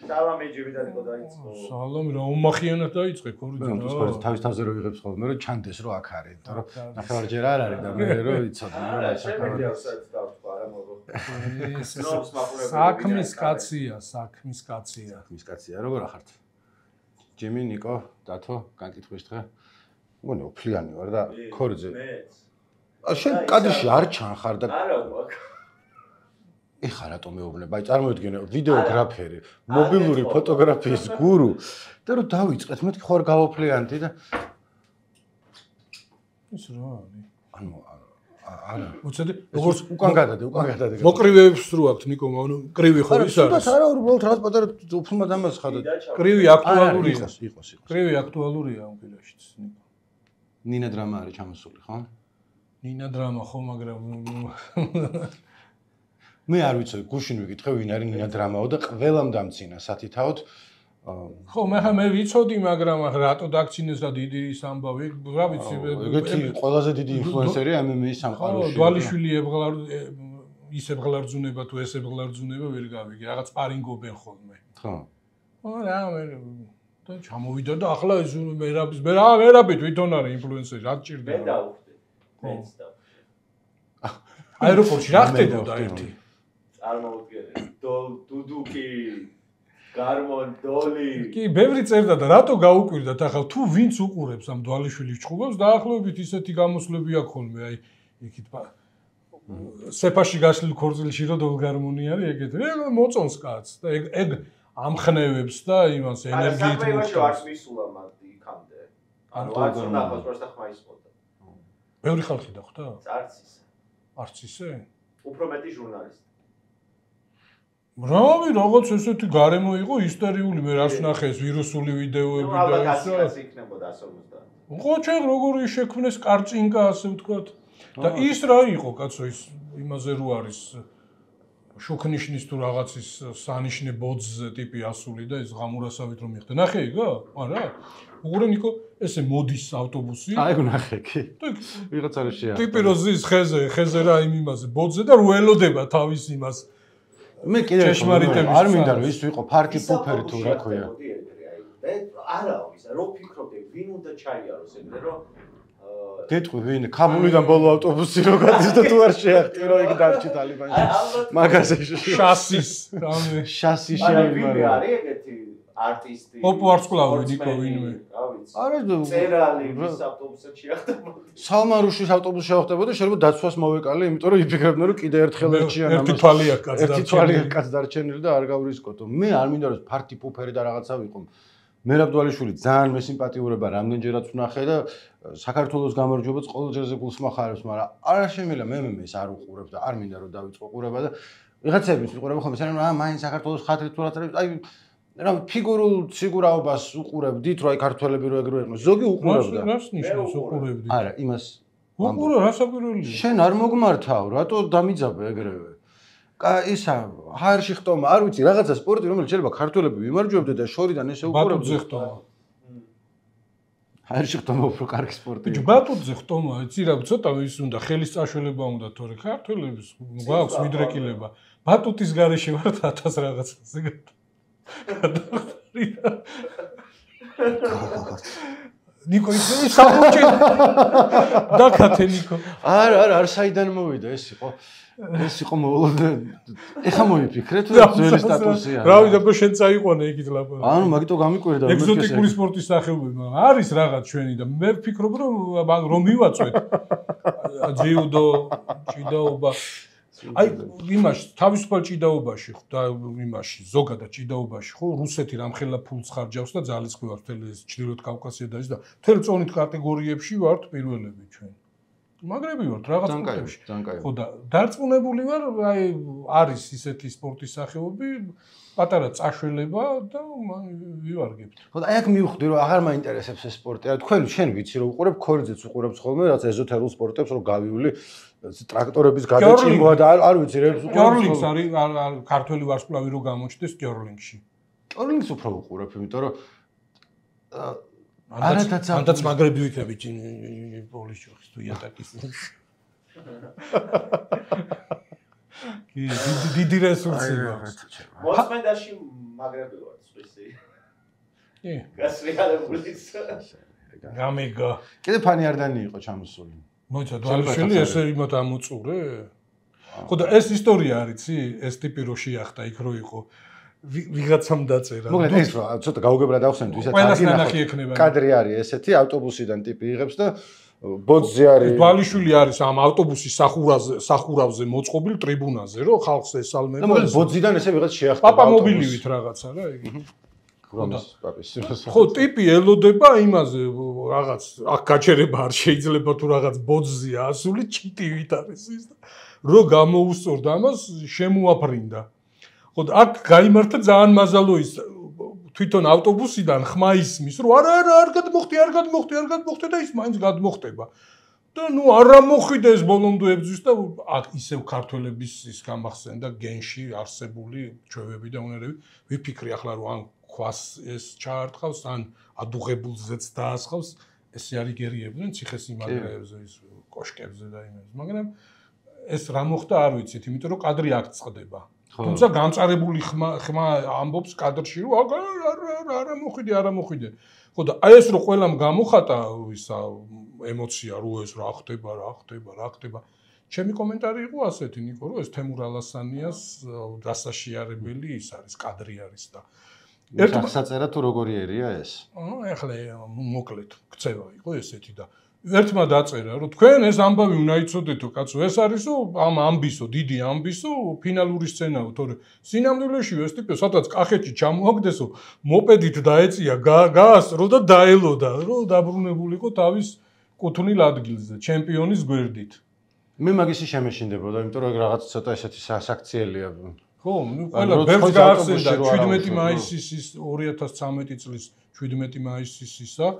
სალამი ჯიბიდან იყო დაიწყო. სალამი რა უმახიანად დაიწყე ქორიძე. რა თავის თავზე რო იღებს ხოლმე რომ ჩანდეს რომ აქ არის, იმიტომ რომ ნახევარჯერ არ არის და მე რო იცოდე რომ შემიძლია საერთოდ დავთქვა რა მოგო. საქმის კაცია. როგორ ახართ? ჯიმი, ნიკო, დათო, განკითხვის დღე. მგონი უფლიანი ვარ და ქორიძე. შენ კადრში არ ჩანხარ და არა ვაკ. ეხა რატომ მეუბნებ? აი წარმოიდგინე ვიდეოგრაფერი, მობილური ფოტოგრაფიის გურუ და რომ დავიწყეთ, მეთქი ხო არ გავოფლიანდი და ის რა არის? ანუ არა. უცედი როგორც უკან გადადე. მოკრივეებს რო აქვს ნიკო, ანუ კრივი ხო ის არის? არა, არა, უბრალოდ რაღაც პატარა უფლმა დამას ხადა. კრივი აქტუალურია. კრივი აქტუალურია ამ ფილმშიც ნიკო. ნინა დრამა არის ჩამოსული, ხო? ნინა დრამა ხო, მაგრამ მე არ ვიცი, გუშინ ვიკითხე ვინ არის ნინა დრამაო და ყველამ დამცინა სათითაოდ. ხო, მე ვიცოდი, მაგრამ რატო დაგცინეს და დიდი ის ამბავი, რა ვიცი. ეგეთი ყველაზე დიდი ინფლუენსერი MMA-ის სამყაროში. ხო, დვალიშვილი ის ებღლარძუნება თუ ეს ებღლარძუნება ვერ გავიგე, რაღაც პარინგობენ ხოლმე. ხო. რა და ჩამოვიდა და ახლა ეს მერაბი თვითონ არის ინფლუენსერი, რა ჭირდება. მე დავხვდი. მეც დავხვდი. აეროპორტში რა ხდებოდა ერთი? წარმოვიდგინე, დუდუკი, გარმონ, დოლი. კი, ბევრი წერდა და რატო გაუკვირდათ ახლა თუ ვინც უყურებს ამ დვალიშვილის ჭხუბებს, დაახლოებით ისეთი გამოსვლები აქვს ხოლმე, აი იქით სეფაში გაშლილ ქორწილში რო დოლგარმონი არის, ეგეთი. ეგ მოწონს კაცს და ეგ ამხნევებს და იმას ენერგიით მოხდა. არც მისულა მათ იქამდე. ანუ არც ნახოს პროსტა ხმა ისმოდა. ბევრი ხალხი დახვდა? არც ისე. არც ისე? უფრო მეტი ჟურნალისტი. რავი, რაღაც ესეთი გარემო იყო ისტერიული, მე რას ნახე ეს ვირუსული ვიდეოები და ის რა იქნებოდა 150. ხო, ჩვენ როგორი შექმნეს კარწინკა ასე ვთქვათ. და ის რა იყო, კაცო, ის იმაზე რო არის შუქნიშნის თუ რაღაცის სანიშნე ბოძზე ტიპი ასული და ეს ღამურასავით რომ მიხდა. ნახე იგო? არა? უყურე ნიკო, ესე მოდის ავტობუსი. აი ნახე კი. ვიღაც არის შეა. ტიპი რო ზის ხეზე რა იმ იმაზე ბოძზე და რო ელოდება თავის იმას. მე კიდევ არ მინდა რომ ის ვიყო ფარტი პუფერი თუ რა ქვია. არა, ისა რო ფიქრობდი, ვინ უნდა ჩაიაროს ეგრე რომ გეტყვი ვინ ქაბულიდან ბოლო ავტობუსი რო გადის და თუ არ შეახტი რომ იქ დარჩი ტალიბანში. მაგაზე შასის, რამე შასი შეიმარა. არის ეგეთი არტისტი. პოპულარსკლავი ნიკო ვინმე. არა წერალი ვის ავტობუსად შეახტებოდა. სალმარუშის ავტობუსში შეახტებოდა, შეიძლება დაცვას მოვეკალე, იმიტომ რომ იფიქრებდნენ რომ კიდე ერთხელ ერჩიან ამას. ერთი თვალი აქვს კაც დარჩენილი და არ გავრისკოთო. მე არ მინდა რომ ფარტი პუფერი და რაღაცა ვიყო. მერაბდვალიშვილი ძალიან მესიმპათიურება რამდენჯერაც ვნახე და საქართველოს გამარჯვებაც ყოველჯერზე გულს მახარებს, მაგრამ არა შემიძლია მე ეს არ უყურებ და არ მინდა რომ დავიწყო ყურება და ვიღაცების ვიყურებ ხოლმე, სანამ მაინც საქართველოს ხათრით თუ რაც არის, აი რა ფიგურულ სიგურაობას უყურებდით, რომ აი ქართველები რო ეგრე იყვნენ. ზოგი უყურებდა. რას ნიშნავს უყურებდი? არა, იმას უყურე რა საკვირველია? შენ არ მოგმართავ, რატო დამიძაბე ეგრევე? ისა ჰაერში ხტომა, არ ვიცი, რაღაცა სპორტი, რომელიც შეიძლება ქართველები ვიმარჯვებდე და შორიდან ესე უყურებდე. ბატუტზე ხტომა. ჰაერში ხტომა უფრო კარგი სპორტია. ბიჭო, ბატუტზე ხტომა, იცი რა, ცოტა ის უნდა, ხელის წაშველება უნდა, თორე ქართველებს გვაქვს მიდრეკილება. ბატუტის გარეშე ვართ 1000 რაღაცაზე. ნიკო ის საფუჭი დაკათე ნიკო. არ საიდან მოვიდა ეს იყო. ეს იყო ეხა მოიფიქრე თუ ძველი სტატუსია. რა ვიცი, აბა შენ წაიყვანე იქით ლაპარაკი. ანუ მაგიტო გამიკვირდა რომ ეგზოტიკური სპორტის სახეობები არის რაღაც ჩვენი და მე ვფიქრობ რომ მივაწვეთ. ჯიუდო, ჭიდაობა. აი იმაში თავისუფალ ჭიდაობაში ხო და იმაში ზოგადად ჭიდაობაში ხო რუსეთი რამხელა ფულს ხარჯავს და ძალისხმევს მთელი ჩრდილოეთ კავკასია და ის და მთელი წონით კატეგორიებში ვართ პირველები ჩვენ. მაგრები ვართ რაღაც პუნქტებში. ხო და დარწმუნებული ვარ, აი არის ისეთი სპორტის სახეობები, პატარა წაშველება და ვივარგებთ. ხო და აი აქ მივხვდი რომ აღარ მაინტერესებს ეს სპორტი. აი თქვენ შენ ვიცი რომ უყურებ ქორიძეც უყურებს ხოლმე რაც ეზოთერულ სპორტებს რომ გავივლი ტრაქტორების გადაჭიმვა და არ ვიცი რებს უყურებ. კიორლინგს არის ქართველი ვარსკვლავი რო გამოჩნდეს კიორლინგში. კიორლინგს უფრო უყურებ, იმიტომ რომ ანდაც მაგრები ვიქნები პოლიში ხის თუ იატაკის. კი, დიდი რესურსი აქვს. მოწმენდაში მაგრები ვარ წვისი. კი. გასრიალებულიც. გამიგო. კიდე ფანი არდანი იყო ჩამოსული. მოიცა დვალიშვილი ესე იმათ ამოწურე? ხო და ეს ისტორია არიცი, ეს ტიპი რო შეახდა იქ რო იყო. ვიღაცამ დაწერა. მოკლედ ეს რა, ცოტა გაუგებრად ახსენეთ, ვისაც აგინახოთ. კადრი არის ესეთი, ავტობუსიდან ტიპი იღებს და ბოძზე არის. დვალიშვილი არის ამ ავტობუსის სახურავზე მოწყობილ ტრიბუნაზე, რო ხალხს ესალმება. და მოკლედ ბოძიდან ესე ვიღაც შეახდა. პაპა მობილივით რაღაცა რა იგი. ხო, ტიპი ელოდება იმაზე რაღაც აქ გაჩერება არ შეიძლება თუ რაღაც ბოძზია ასული ჩიტივით არის ის და რო გამოუსწორდა ამას შემოაფრინდა. ხო და აქ გაიმართა ძალიან მაზალო ის თვითონ ავტობუსიდან ხმა ისმის რომ არა არ გადმოხდი და ის მაინც გადმოხდება. და ნუ არა მოხვიდა ეს ბოლომდე ებძვის და აქ ისევ ქართველების ის გამახსენდა გენში არსებული ჩვევები და უნარები. ვიფიქრი ახლა რომ ან ქვას ეს ჩაარტყავს ან ადუღებულზეც დაასხავს ესე არის გერიებდნენ ციხესიმაგრეებზე ის კოშკებზე და იმებს მაგრამ ეს რა მოხდა არ ვიცით იმიტომ რომ კადრი აქ წყდება თუმცა გამწარებული ხმა ამბობს კადრში რომ არა მოხვიდე ხო და აი ეს რომ ყველამ გამოხატა ისა ემოცია რო ეს რა ხდება ჩემი კომენტარი იყო ასეთი ნიკო რომ ეს თემურ ალასანიას დასაშიარებელი ის არის კადრი არის და ერთ საწერა თუ როგორი ერია ეს? ეხლა მოკლედ ქცევა იყო ესეთი და ერთმა დაწერა რომ თქვენ ეს ამბავი უნდა იცოდეთო კაცო ეს არისო ამ ამბისო დიდი ამბისო ფინალური სცენაო თორე სინამდვილეში ეს ტიპი სადაც კახეთში ჩამოაგდესო მოპედით დაეწია გაასწრო და დაელოდა რომ დაბრუნებულიყო თავის კუთვნილ ადგილზე ჩემპიონის გვერდით მე მაგისი შემეშინდებოდა იმიტომ რომ რაღაც ცოტა ესეთი საქციელია ხო, ნუ ყველა ბევრს გაახსენდა 17 მაისის ის 2013 წლის 17 მაისის ისა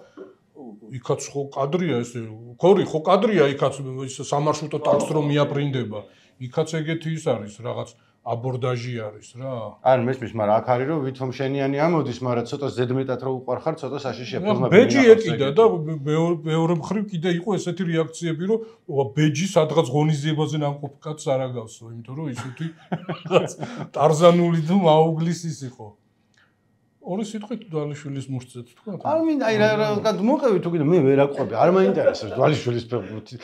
იქაც ხო კადრია ესე გორი ხო კადრია იქაც ის სამარშრუტო ტაქსი რომ მიაპრინდება იქაც ეგეთი ის არის რაღაც აბორდაჟი არის რა არ მესმის მაგრამ აქ არის რომ ვითომ შენიანი ამოდის მაგრამ ცოტა ზედმეტად რო უყარხარ ცოტა საშიშია ფილმები ბეჯი ეკიდა და მეორე მხრივ კიდე იყო ესეთი რეაქციები რომ ბეჯი სადღაც ღონისძიებაზე ნამყოფ კაცს არ აგავსო იმიტომ რომ ისეთი ტარზანული თუ მაუგლის ის იყო ორი სიტყვით დვალიშვილის მუშცეთ თქვა არ მინდა აი რა მოყევი თუ კიდე მე ვერ აყვები არ მაინტერესებს დვალიშვილის ფეხბურთი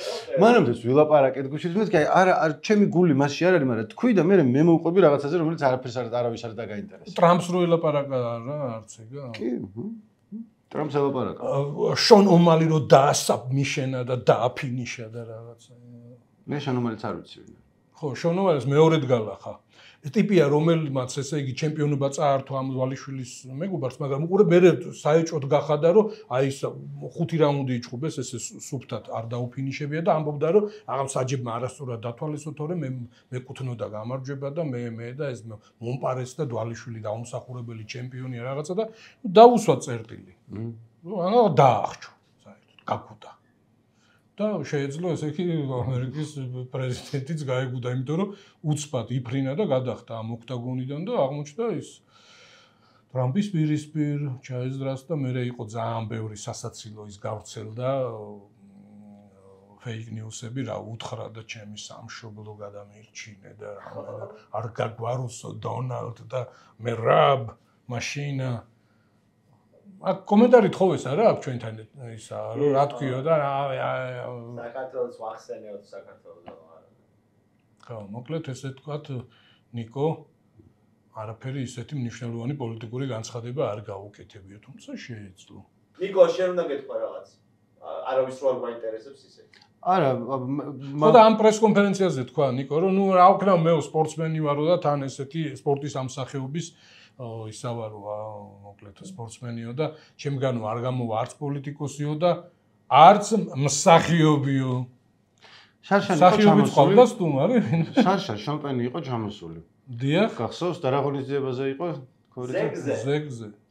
მანამდეც ვილაპარაკეთ გუშინ მე თქვი არა ჩემი გული მასში არ არის მაგრამ თქვი და მე მოვყვები რაღაცაზე რომელიც არაფერს არავის არ დაგაინტერესებს ტრამპს რო ელაპარაკა რა არც ეგა კი ტრამპს ელაპარაკა შონ ომალი რო დაასაბმიშენა და დააფინიშა და რაღაცა მე შონ ომალიც არ ვიცი ხო შონ ომალის მეორედ გალახა ტიპია რომელმაც ესე იგი ჩემპიონობა წაართვა ამ დვალიშვილის მეგობარს მაგრამ უყურე მე საეჭოდ გახადა რომ აი ეს 5 რაუნდი იჭუბეს ესე სუფთად არ დაუფინიშებია და ამბობდა რომ აღარ საჯებმა არასწორად დათვალისო თორე მე მეკუთვნოდა გამარჯვება და მე და ეს მომპარეს და დვალიშვილი დაუმსახურებელი ჩემპიონია რაღაცა და დაუსვა წერტილი ანუ დაახჭო საერთოდ გაგუდა და შეეძლო ესე იგი ამერიკის პრეზიდენტიც გაეგუდა იმიტომ რომ უცბად იფრინა და გადახდა ამ ოქტაგონიდან და აღმოჩნდა ის ტრამპის პირისპირ ჩაეზრას და მე იყო ძალიან ბევრი სასაცილო ის გავრცელდა ფეიქ ნიუსები რა უთხრა და ჩემი სამშობლო გადამირჩინე და არ გაგვაროსო დონალდ და მე რაბ მაშინა აქ კომენტარით ხოვეს არა აქ ჩვენთან ისა რომ რა თქვიო და საქართველოს ვახსენეოთ საქართველოს ხო მოკლედ ესე თქვათ ნიკო არაფერი ისეთი მნიშვნელოვანი პოლიტიკური განცხადება არ გაუკეთებია თუმცა შეეძლო ნიკო შენ უნდა გეთქვა რაღაც არავის რო არ გაინტერესებს ისე არა ხო და ამ პრესკონფერენციაზე თქვა ნიკო რომ ნუ რა ვქნა მე სპორტსმენი ვარო და თან ესეთი სპორტის ამსახეობის ისავარო მოკლედ სპორტსმენიო და ჩემგანო არ გამოვა არც პოლიტიკოსიო და არც მსახიობიო შარშანი ყავდა სტუმარი შარშა შამპანი იყო ჩამოსული დიახ გახსოვს და რა ღონისძიებაზე იყო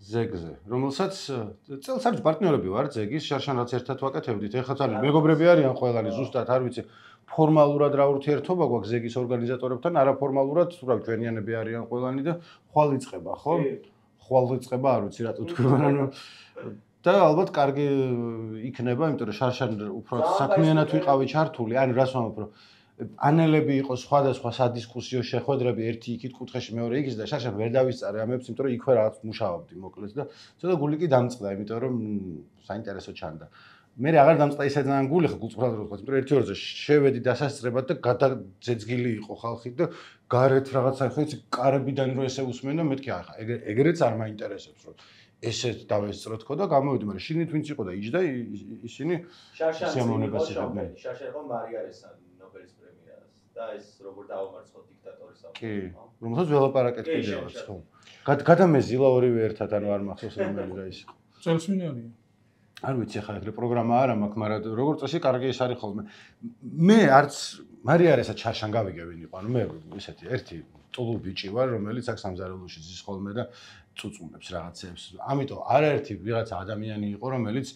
ზეგზე რომელსაც წელს არის პარტნიორები ვარ ზეგის შარშანაც ერთად ვაკეთებდით ეხლა ძალიან მეგობრები არიან ყველანი ზუსტად არ ვიცი ფორმალურად რა ურთიერთობა გვაქვს ზეგის ორგანიზატორებთან არაფორმალურად რა ჩვენიანები არიან ყველანი და ხვალ იწყება ხო ხვალ იწყება არ ვიცი რატო თქვი მაგრამ და ალბათ კარგი იქნება იმიტომ რომ შარშან უფრო საქმიანად ვიყავი ჩართული ანუ რას ვამბობ რომ პანელები იყო სხვადასხვა სადისკუსიო შეხვედრები ერთი იქით კუთხეში მეორე იქით და შარშან ვერ დავისწარე ამებს, იმიტომ რომ იქვე რაღაც მუშაობდი მოკლედ და ცოტა გული კი დამწყდა, იმიტომ რომ საინტერესო ჩანდა. მე აღარ დამწყდა ისე ძალიან გული ხო გულწრფელად რო ვთქვა, იმიტომ რომ ერთი ორზე შევედი დასასწრებად და გადაძეძგილი იყო ხალხი და გარეთ რაღაცა ხო იცი კარებიდან რო ესე უსმენ და მეთქი ახლა ეგრეც არ მაინტერესებს რომ ესეც დავესწრო თქო და გამოვიდი, მაგრამ შიგნით ვინც იყო და იჯდა ისინი შარშანს იყო მარიარესთან ნობელის პრემიას და ეს როგორ დაამარცხო დიქტატორის ამბავს. კი, რომელსაც ველაპარაკეთ კიდევაც ხო. გადამეზილა ორივე ერთად ანუ არ მახსოვს რომელი რა ის იყო. წელსვინარია. არ ვიცი ხა ეგრე პროგრამა არ მაქვს, მაგრამ როგორც წესი კარგი ის არის ხოლმე. მე არც მარიარესაც შარშან გავიგე ვინ იყო, ანუ მე ესეთი ერთი ტულუ ბიჭი ვარ, რომელიც აქ სამზარეულოში ზის ხოლმე და წუწუნებს რაღაცებს. ამიტომ არაერთი ვიღაცა ადამიანი იყო, რომელიც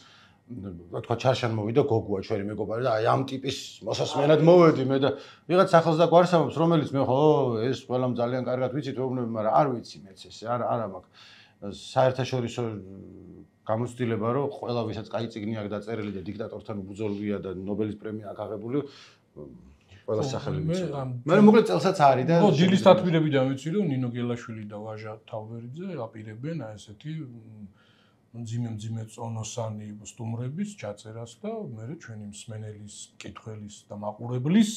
რა თქვა ჩარშან მოვიდა გოგოა ჩვენი მეგობარი და აი ამ ტიპის მოსასმენად მოვედი მე და ვიღაც ახალს და გვარსამობს, რომელიც მე ხო ეს ყველამ ძალიან კარგად ვიცით ვეუბნები, მაგრამ არ ვიცი მეც ესე არა მაქვს საერთაშორისო გამოცდილება რომ ყველა ვისაც კაი წიგნი აქვს დაწერილი და დიქტატორთან უბრძოლვია და ნობელის პრემია აქვს აღებული ყველა სახელი ვიცი. მე მოკლედ წელსაც არის და ხო დილის დათბირებიდან ვიცი რომ ნინო გელაშვილი და ვაჟა თავბერიძე აპირებენ აი ესეთი მძიმე წონოსანი სტუმრების ჩაწერას და მე ჩვენი მსმენელის, კითხველის და მაყურებლის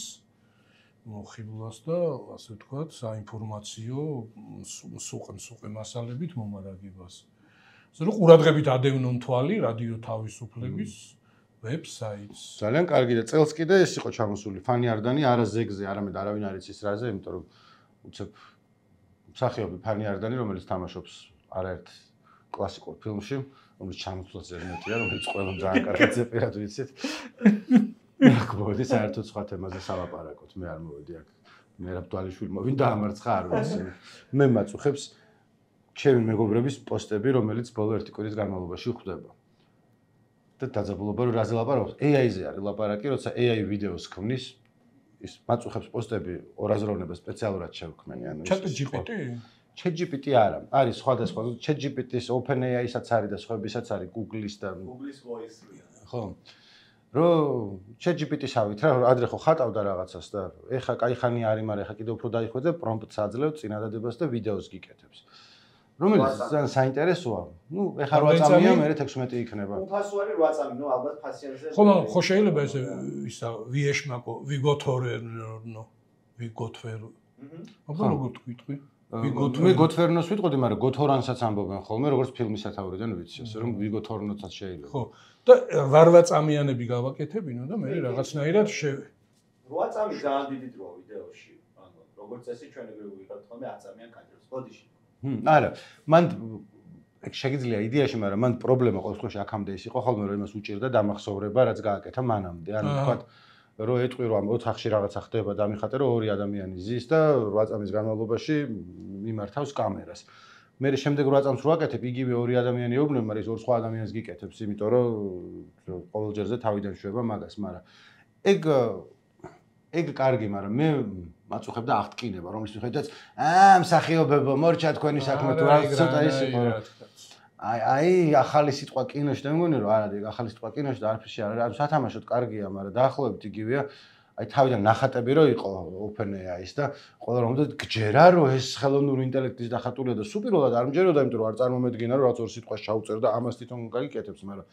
მოხიბლას და ასე ვთქვათ, საინფორმაციო სუყე მასალებით მომარაგებას. ზოგ ყურადღებით ადევნონ თვალი რადიო თავისუფლების ვებსაიტს. ძალიან კარგი და წელს კიდე ეს იყო ჩამოსული ფანი არდანი არა ზეგზე, არამედ არავინ არ იცის რაზე, იმიტომ რომ უცებ მსახიობი ფანი არდანი, რომელიც თამაშობს არაერთ კლასიკურ ფილმში, რომელიც ჩამოსვლაც ზედმეტია, რომელიც ყველამ ძალიან კარგად ზეპირად ვიცით. მე აქ მოვედი საერთოდ სხვა თემაზე სალაპარაკოთ, მე არ მოვედი აქ. მერაბ დვალიშვილმა ვინ დაამარცხა არ ვიცი. მე მაწუხებს ჩემი მეგობრების პოსტები, რომელიც ბოლო ერთი კვირის განმავლობაში ხვდება. და დაძაბულობა რომ რაზე ლაპარაკობს? AI-ზე არის ლაპარაკი, როცა AI ვიდეოს ქმნის, ის მაწუხებს პოსტები ორაზროვნება სპეციალურად შევქმენი, ანუ ChatGPT? ChatGPT არა, არის სხვადასხვა, ChatGPT-ის OpenAI-საც არის და სხვებისაც არის, Google-ის და Google-ის voice-ია. ხო. რომ ChatGPT-სავით რა, ადრე ხო ხატავდა რაღაცას და ეხა კაი ხანი არის, მაგრამ ეხა კიდევ უფრო დაიხვეწე, პრომპტს აძლევ წინადადებას და ვიდეოს გიკეთებს. რომელიც ძალიან საინტერესოა. ნუ ეხა 8 წამია, მე 16 იქნება. უფასო არის 8 წამი, ნუ ალბათ ფასიანზე. ხო შეიძლება ესე ისა ვიეშმაკო, ვიგოთორენო, ვიგოთვერო. აბა როგორ თქვი? მე გოთვერნოს ვიტყოდი, მაგრამ გოთორანსაც ამბობენ ხოლმე, როგორც ფილმის სათაურიდან ვიცი, ასე რომ ვიგოთორნოსაც შეიძლება. ხო. და 8 წამიანები გავაკეთებინო და მე რაღაცნაირად 8 წამი ძალიან დიდი დროა ვიდეოში. ანუ როგორც წესი ჩვენ ეგრე ვიღებთ ხოლმე 10 წამიან კადრებს. ბოდიში. არა, მან შეიძლება იდეაში, მაგრამ მან პრობლემა ყოველ შემთხვევაში აქამდე ის იყო ხოლმე, რომ იმას უჭირდა დამახსოვრება, რაც გააკეთა მანამდე. ანუ თქვათ, რომ ეტყვი რომ ამ ოთახში რაღაცა ხდება და ამიხატე რომ ორი ადამიანი ზის და 8 წამის განმავლობაში მიმართავს კამერას. მე შემდეგ 8 წამს რო აკეთებ, იგივე ორი ადამიანი ეუბნება, მაგრამ ის ორ სხვა ადამიანს გიკეთებს, იმიტომ რომ ყოველ ჯერზე თავიდან შვება მაგას, მაგრამ ეგ კარგი, მაგრამ მე მაწუხებ და აღტკინება, რომლის მიხედვითაც მსახიობებო, მორჩა თქვენი საქმე თუ რა ცოტა ის იყო. აი ახალი სიტყვა კინოში და მეგონი რომ არა, ახალი სიტყვა კინოში და არაფერში არ არის, სათამაშოდ კარგია, მაგრამ დაახლოებით იგივეა. აი თავიდან ნახატები რო იყო OpenAI-ის და ყველა რომ გჯერა რომ ეს ხელოვნური ინტელექტის დახატულია და სუპირულად არ მჯეროდა, იმიტომ რომ არ წარმომედგინა რომ რაც ორ სიტყვას ჩაუწერ და ამას თვითონ გაიკეთებს, მაგრამ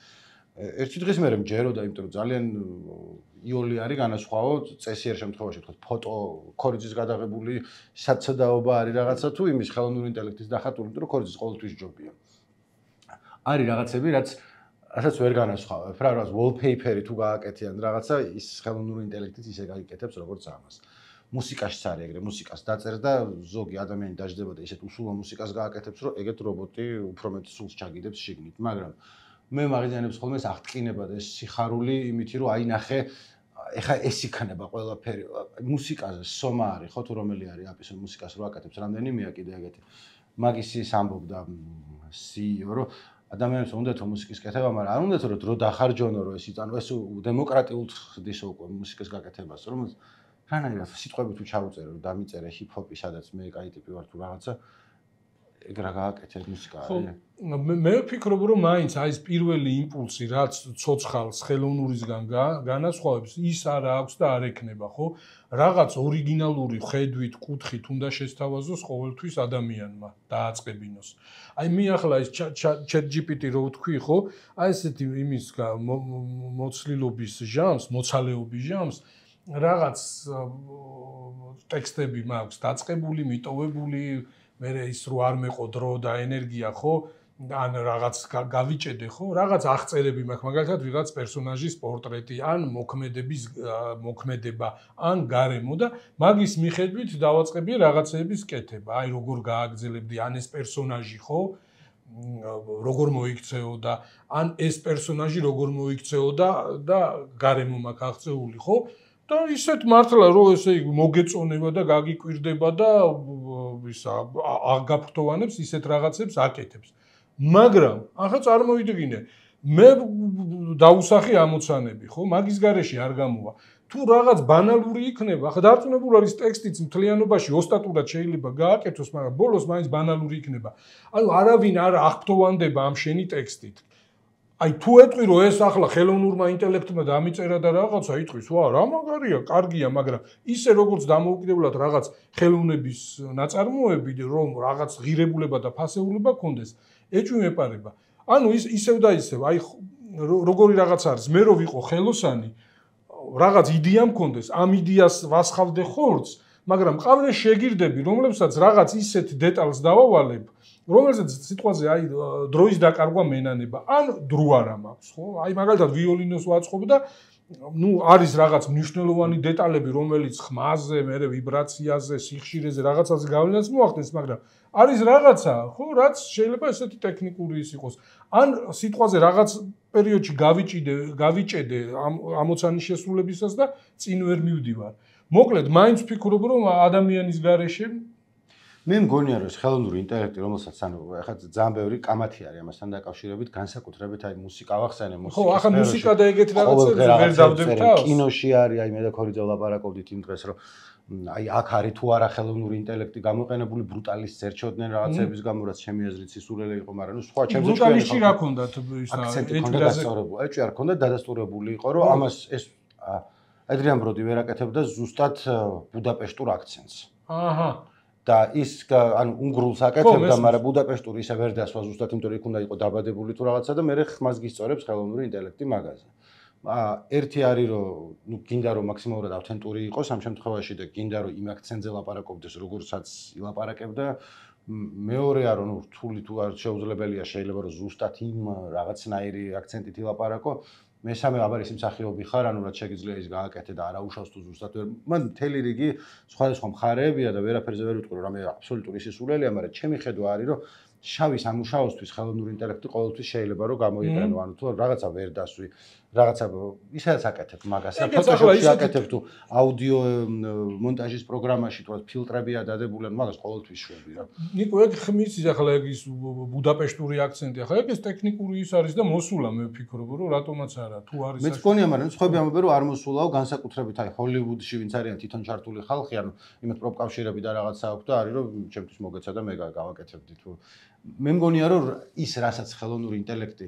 ერთი დღის მერე მჯეროდა, იმიტომ რომ ძალიან იოლი არის განასხვავო წესიერ შემთხვევაში, თქო, ფოტო ქორიძის გადაღებული საცდაობა არის რაღაცა თუ იმის ხელოვნური ინტელექტის დახატული, იმიტომ რომ ქორიძის ყოველთვის ჯობია. არის რაღაცები, რასაც ვერ განასხვავებ, რა რაღაც wallpaper-ი თუ გააკეთიან რაღაცა, ის ხელოვნური ინტელექტით ისე გაიკეთებს, როგორც ამას. მუსიკაშიც არის ეგრე, მუსიკას დაწერს და ზოგი ადამიანი დაждდება და ისეთ უსულო მუსიკას გააკეთებს, რომ ეგეთ რობოტი უფრო მეტ სულს ჩაგიდებს შიგნით, მაგრამ მე მაგიანებს ხოლმე ეს აღტკინება და ეს სიხარული იმითი რომ აი ნახე ეხა ეს იქნება ყველაფერი მუსიკაზე სომა არის ხო თუ რომელი არის აპის მუსიკას რო აკეთებს რამდენიმეა კიდე ეგეთი მაგის ის ამბობდა CEO რომ ადამიანებს უნდათ მუსიკის კეთება მაგრამ არ უნდათ რომ დრო დახარჯონო რომ ეს იწანო ეს დემოკრატიულად ხდის უკვე მუსიკის გაკეთებას რომ რანაირად სიტყვები თუ ჩაუწერე რომ დამიწერე ჰიპ-ჰოპი სადაც მე კაი ტიპი ვარ თუ რაღაცა ეგ რა გააკეთეთ მუსიკა ხო მე ვფიქრობ რომ მაინც აი ეს პირველი იმპულსი რაც ცოცხალს ხელოვნურისგან განასხვავებს ის არ აქვს და არ ექნება ხო რაღაც ორიგინალური ხედვით კუთხით უნდა შესთავაზოს ყოველთვის ადამიანმა დააწყებინოს აი მე ახლა ეს ChatGPT რო ვთქვი ხო აი ესეთი იმის მოცლილობის ჟამს მოცალეობის ჟამს რაღაც ტექსტები მაქვს დაწყებული მიტოვებული მე ის რო არ მეყო დრო და ენერგია ხო ან რაღაც გავიჭედე ხო რაღაც აღწერები მაქვს მაგალითად ვიღაც პერსონაჟის პორტრეტი ან მოქმედება ან გარემო და მაგის მიხედვით დავაწყებია რაღაცეების კეთება აი როგორ გააგრძელებდი ან ეს პერსონაჟი ხო როგორ მოიქცეოდა ან ეს პერსონაჟი როგორ მოიქცეოდა და გარემო მაქვს აღწეული ხო და ისეთ მართლა რომ ესე იგი მოგეწონება და გაგიკვირდება და ისა აღგაფრთოვანებს ისეთ რაღაცებს აკეთებს მაგრამ ახლა წარმოვიდგინე მე დაუსახი ამოცანები ხო მაგის გარეშე არ გამოვა თუ რაღაც ბანალური იქნება ახლა დარწმუნებული არის ტექსტიც მთლიანობაში ოსტატურად შეიძლება გააკეთოს მაგრამ ბოლოს მაინც ბანალური იქნება ანუ არავინ არ აღფრთოვანდება ამ შენი ტექსტით აი თუ ეტყვი რომ ეს ახლა ხელოვნურმა ინტელექტმა დამიწერა და რაღაცა იტყვის ვა რა მაგარია კარგია მაგრამ ისე როგორც დამოუკიდებლად რაღაც ხელოვნების ნაწარმოები რომ რაღაც ღირებულება და ფასეულობა გქონდეს ეჭვი მეპარება ანუ ისევ და ისევ აი როგორი რაღაც არის მე რო ვიყო ხელოსანი რაღაც იდეა მქონდეს ამ იდეას ვასხავდე ხორცს მაგრამ ყავდეს შეგირდები რომლებსაც რაღაც ისეთ დეტალს დავავალებ რომელსაც სიტყვაზე აი დროის დაკარგვა მენანება ან დრო არა მაქვს ხო აი მაგალითად ვიოლინოს ვაწყობ და ну არის რაღაც მნიშვნელოვანი დეტალები რომელიც ხმაზე, მე ვიბრაციაზე, სიხშირეზე რაღაცაზე გავლენას მოახდენს, მაგრამ არის რაღაცა, ხო, რაც შეიძლება ესეთი ტექნიკური ის იყოს. ან სიტყვაზე რაღაც პერიოდში გავიჭედე ამოცანის შესრულებისას და წინ ვერ მივდივარ. მოკლედ, მაინც ვფიქრობ, რომ ადამიანის გარეშე მე მგონია რომ ხელოვნური ინტელექტი რომელსაც ანუ ახლა ძალიან ბევრი კამათი არის ამასთან დაკავშირებით განსაკუთრებით აი მუსიკა ვახსენე მუსიკა ხო ახლა მუსიკა და ეგეთ რაღაცებს ვერ დავდებ თავს კინოში არის აი მე და ქორიძე ვლაპარაკობდით იმ დღეს რომ აი აქ არის თუ არა ხელოვნური ინტელექტი გამოყენებული ბრუტალის ზერჩოდნენ რაღაცების გამო რაც ჩემი აზრით სისულელე იყო მაგრამ ნუ სხვა ჩემს ბრუტალისში რა ქონდათ ისა ეჭვი არ ქონდა დადასტურებული იყო რომ ამას ეს ადრიან ბროდი ვერ აკეთებდა ზუსტად ბუდაპეშტურ აქცენტს აჰა და ის ანუ უნგრულს აკეთებდა, მაგრამ ბუდაპეშტური ისე ვერ დასვა ზუსტად, იმიტომ რომ იქ უნდა იყო დაბადებული თუ რაღაცა და მე ხმას გისწორებს ხელოვნური ინტელექტი მაგაზე. ერთი არის რომ ნუ გინდა რომ მაქსიმალურად ავთენტური იყოს ამ შემთხვევაში და გინდა რომ იმ აქცენტზე ლაპარაკობდეს, როგორცაც ილაპარაკებდა. მეორეა რომ ნუ რთული თუ არ შეუძლებელია შეიძლება რომ ზუსტად იმ რაღაცნაირი აქცენტით ილაპარაკო. მესამე აბარ ის მსახიობი ხარ, ანუ რაც შეიძლება ის გააკეთე და არაუშავს თუ ზუსტად ვერ. მან მთელი რიგი სხვადასხვა მხარეებია და ვერაფერზე ვერ ვიტყვი რომ რამე აბსოლუტური სისულელეა, მაგრამ ჩემი ხედვა არის რომ შავის ამუშავისთვის ხელოვნური ინტელექტი ყოველთვის შეიძლება რომ გამოიყენო, ანუ თუ რაღაცა ვერ დასვი, რაღაცა ისაც აკეთებ მაგას. ფოტოშოპში აკეთებ თუ აუდიო მონტაჟის პროგრამაში თუ ფილტრებია დადებული, ანუ მაგას ყოველთვის შვები რა. ნიკო, ეგ ხმის ახლა ეგ ის ბუდაპეშტური აქცენტი, ახლა ეგ ეს ტექნიკური ის არის და მოსულა მე ვფიქრობ რომ რატომაც არა, თუ არის მეც მგონია, მაგრამ სხვები ამბობენ რომ არ მოსულაო, განსაკუთრებით აი ჰოლივუდში ვინც არიან თვითონ ჩართული ხალხი, ანუ იმათ პროპკავშირები და რაღაცა აქვს და არის რომ ჩემთვის მოგეცა და მე გავაკეთებდი თუ მე მგონია რომ ის რასაც ხელოვნური ინტელექტი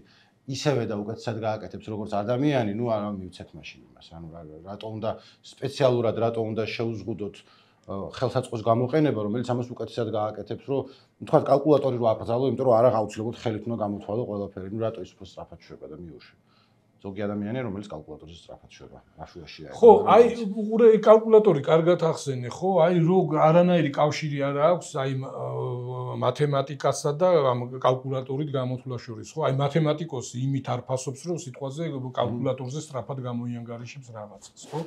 ისევე და უკეთესად გააკეთებს როგორც ადამიანი, ნუ არ მივცეთ მაშინ იმას. ანუ რატო უნდა სპეციალურად რატო უნდა შეუზღუდოთ ხელსაწყოს გამოყენება, რომელიც ამას უკეთესად გააკეთებს, რომ თქვა კალკულატორი რო აკრძალო, იმიტომ რომ არა აუცილებლად ხელით უნდა გამოთვალო ყველაფერი. ნუ რატო ის უფრო სწრაფად შვება და მიუშვა. ზოგი ადამიანია, რომელიც კალკულატორზე სწრაფად შვება. მაშუაშია. ხო, აი უყურე კალკულატორი კარგად ახსენე, ხო? აი რო არანაირი კავშირი არ აქვს აი მათემატიკასა და ამ კალკულატორით გამოთვლა შორის, ხო? აი მათემატიკოსი იმით არ ფასობს, რომ სიტყვაზე კალკულატორზე სწრაფად გამოიანგარიშებს რაღაცას, ხო?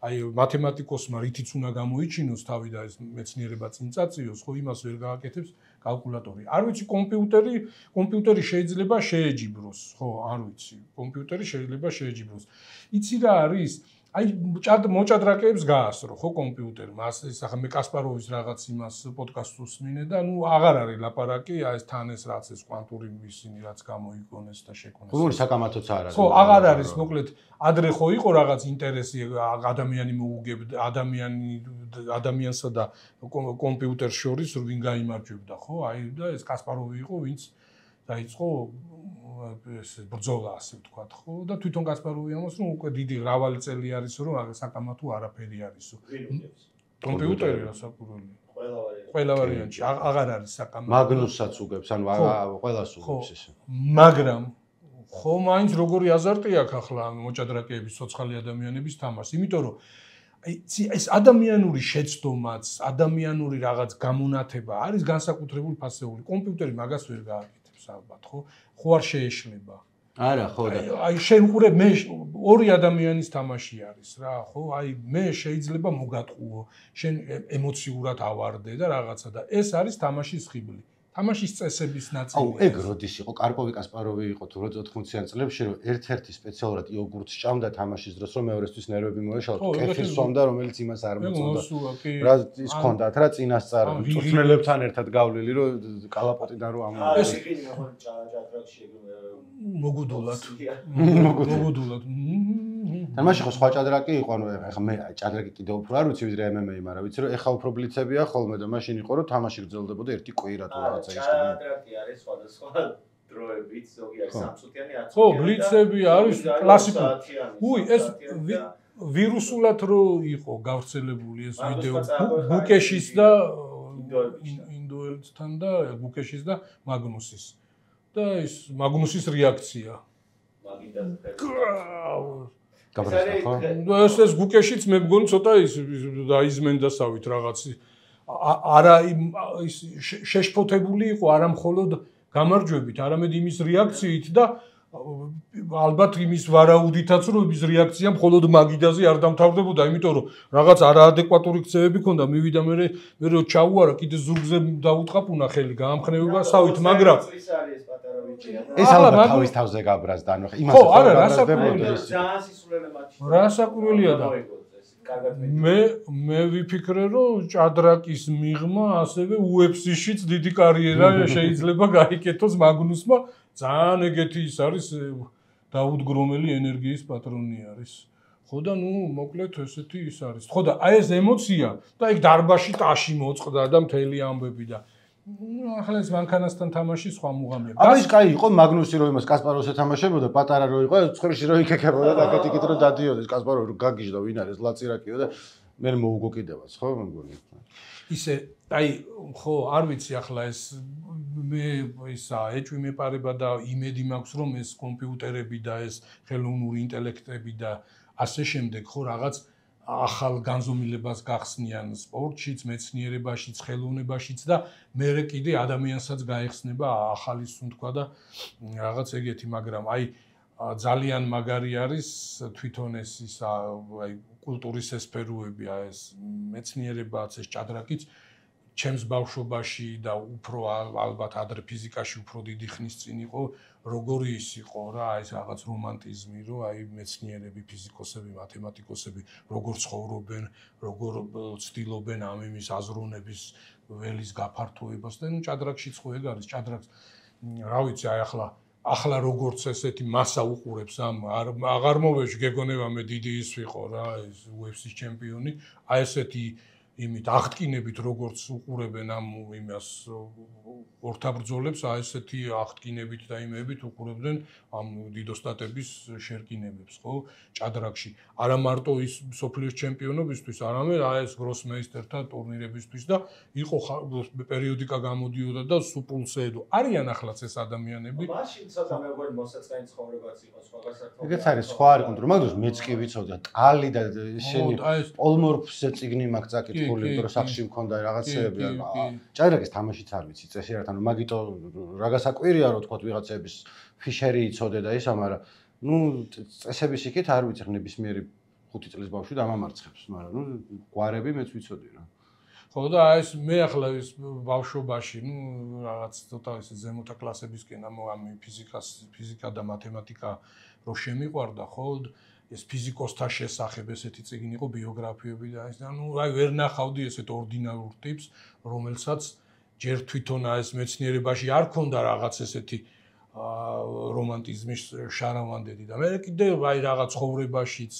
აი მათემატიკოსმა რითიც უნდა გამოიჩინოს თავი და ეს მეცნიერება წინ წაწიოს, ხო, იმას ვერ გააკეთებს კალკულატორი. არ ვიცი კომპიუტერი შეიძლება შეეჯიბროს, ხო, არ ვიცი. კომპიუტერი შეიძლება შეეჯიბროს. იცი რა არის? აი მოჭადრაკეებს გაასრო ხო კომპიუტერმა ასე ახლა მე კასპაროვის რაღაც იმას პოდკასტს უსმინე და ნუ აღარ არის ლაპარაკი აი ეს თან ეს რაც ეს კვანტური ისინი რაც გამოიგონეს და შეკონეს გუნური საკამათოც არ არის ხო აღარ არის მოკლედ ადრე ხო იყო რაღაც ინტერესი ადამიანი მოუგებდა ადამიანსა და კომპიუტერს შორის ვინ გაიმარჯვებდა ხო აი და ეს კასპაროვი იყო ვინც დაიწყო ეს ბრძოლა ასე ვთქვათ ხო და თვითონ კასპაროვი ამას რომ უკვე დიდი მრავალი წელი არის რომ საკამათო არაფერი არისო კომპიუტერი რასაკვირველი ყველა ვარიანტში აღარ არის საკამათო მაგნუსსაც უგებს ანუ ყველას უგებს ესე მაგრამ ხო მაინც როგორი აზარტი აქვს ახლა მოჭადრაკეების სოციალური ადამიანების თამაშს იმიტომ რომ ეს ადამიანური შეცდომაც ადამიანური რაღაც გამონათება არის განსაკუთრებული ფასეული კომპიუტერი მაგას ვერ გააკეთებს ალბათ ხო არ შეეშლება არა ხო და აი შენ უყურებ მე ორი ადამიანის თამაში არის რა ხო აი მე შეიძლება მოგატყუო შენ ემოციურად ავარდე და რაღაცა და ეს არის თამაშის ხიბლი თამაშის წესების ნაწილი აუ ეგ როდის იყო კარპოვი კასპაროვი იყო თუ 80-იან წლებში რომ ერთ-ერთი სპეციალურად იოგურტს ჭამდა თამაშის დროს რომ მეორესთვის ნერვები მოეშალა კეფირს სვამდა რომელიც იმას არ მოწონდა რა ის ქონდათ რა წინასწარ წვრთნელებთან ერთად გავლილი რომ კალაპოტიდან რომ ეს იქინი ხო ჭადრაკში მოგუდულად თამაში ხო სხვა ჭადრაკი იყო ანუ ეხლა მე ჭადრაკი კიდევ უფრო არ ვიცი ვიდრე MMA მაგრამ ვიცი რომ ეხლა უფრო ბლიცებია ხოლმე და მაშინ იყო რომ თამაში გრძელდებოდა ერთი კვირა თუ რაღაცა ის ჭადრაკი არის სხვადასხვა დროებით ზოგიერთი სამწუთიანი 10 ხო ბლიცები არის კლასიკური უი ეს ვირუსულად რო იყო გავრცელებული ეს ვიდეო ბუკეშის და ინდოელთან და ბუკეშის და მაგნუსის და ის მაგნუსის რეაქცია ეს გუკეშიც მე მგონი ცოტა ის დაიზმენდასავით რაღაც არა ის შეშფოთებული იყო არა მხოლოდ გამარჯვებით არამედ იმის რეაქციით და ალბათ იმის ვარაუდითაც რომ ის რეაქცია მხოლოდ მაგიდაზე არ დამთავრდებოდა იმიტომ რომ რაღაც არაადეკვატური ქცევები ქონდა მივიდა მე რო ჩაუარა კიდე ზურგზე დაუტყაფუნა ხელი გაამხნევებასავით მაგრამ ეს ალბათ თავის თავზე გაბრაზდა ანუ იმას ხო არა რასაკვირველია ძალიან სისულელე მატჩი რასაკვირველია და მე ვიფიქრე რომ ჭადრაკის მიღმა ასევე UFC-შიც დიდი კარიერა შეიძლება გაიკეთოს მაგნუსმა ძალიან ეგეთი ის არის დაუდგრომელი ენერგიის პატრონი არის ხო და ნუ მოკლედ ესეთი ის არის ხო და აი ეს ემოცია და იქ დარბაში ტაში მოწყდა და მთელი ამბები და ახლა ეს მანქანასთან თამაში სხვა მუღამია. აბა ის კაი იყო მაგნუსი რომ იმას კასპაროვს ეთამაშებოდა, პატარა რო იყო, ცხრილში რო იქეკებოდა და კეთიკით რო დადიოდეს კასპაროვი რო გაგიჟდა ვინ არის ლაცირაკიო და მე მოუგო კიდევაც, ხო მეგონი. ისე აი ხო არ ვიცი ახლა ეს მე ისა ეჭვი მეპარება და იმედი მაქვს რომ ეს კომპიუტერები და ეს ხელოვნური ინტელექტები და ასე შემდეგ ხო რაღაც ახალ განზომილებას გახსნიან სპორტშიც, მეცნიერებაშიც, ხელოვნებაშიც და მერე კიდე ადამიანსაც გაეხსნება ახალი სუნთქვა და რაღაც ეგეთი, მაგრამ აი ძალიან მაგარი არის თვითონ ეს ისა აი კულტურის სფეროები, აი ეს მეცნიერებაც, ეს ჭადრაკიც ჩემს ბავშვობაში და უფრო ალბათ ადრე ფიზიკაში უფრო დიდი ხნის წინ იყო როგორი ის იყო რა ეს რაღაც რომანტიზმი რომ აი მეცნიერები ფიზიკოსები მათემატიკოსები როგორ ცხოვრობენ როგორ ცდილობენ ამ იმის აზროვნების ველის გაფართოებას და ნუ ჭადრაკშიც ხო ეგ არის ჭადრაკს რა ვიცი აი ახლა როგორც ესეთი მასა უყურებს ამ აღარ მოვეშ გეგონება მე დიდი ის ვიყო რა ეს UFC-ის ჩემპიონი აი ესეთი იმით აღტკინებით როგორც უყურებენ ამ იმას ორთაბრძოლებს აი ესეთი აღტკინებით და იმებით უყურებდნენ ამ დიდოსტატების შერკინებებს ხო ჭადრაკში არა მარტო ის სოფლიოს ჩემპიონობისთვის არამედ აი ეს გროსმეისტერთა ტურნირებისთვის და იყო პერიოდიკა გამოდიოდა და სუპულსედო არიან ახლაც ეს ადამიანები მაშინ ცოტა მეგონი მოსაწყენი ცხოვრებაც იყო სხვა გასართობ ეგეც არის სხვა არ კონტროლ მაგდროს მეც კი ვიცოდა ტალი და შენი პოლმორფზე წიგნი მაგ წაკითხული იმიტომ რომ სახში მქონდა რაღაცეები ჭადრაკის თამაშიც არ ვიცი წესი ართან მაგიტო რა გასაკვირია რომ თქვა ვიღაცების ფიშერი იცოდე და ისა მაგრამ ნუ წესების იქით არ ვიცი ნებისმიერი 5 წლის ბავშვი დამამარცხებს მაგრამ ნუ გვარები მეც ვიცოდი რა ხო და აი ეს მე ახლა ეს ბავშვობაში ნუ რაღაც ცოტა ეს ზემოთა კლასებისკენ ამ ფიზიკა და მათემატიკა რო შემიყვარდა ხო ეს ფიზიკოსთა შესახებ ესეთი წიგნი იყო ბიოგრაფიები და ეს ანუ აი ვერ ნახავდი ესეთ ორდინალურ ტიპს, რომელსაც ჯერ თვითონ ეს მეცნიერებაში არ ქონდა რაღაც ესეთი რომანტიზმის შარავანდები და მე კიდევ აი რაღაც ცხოვრებაშიც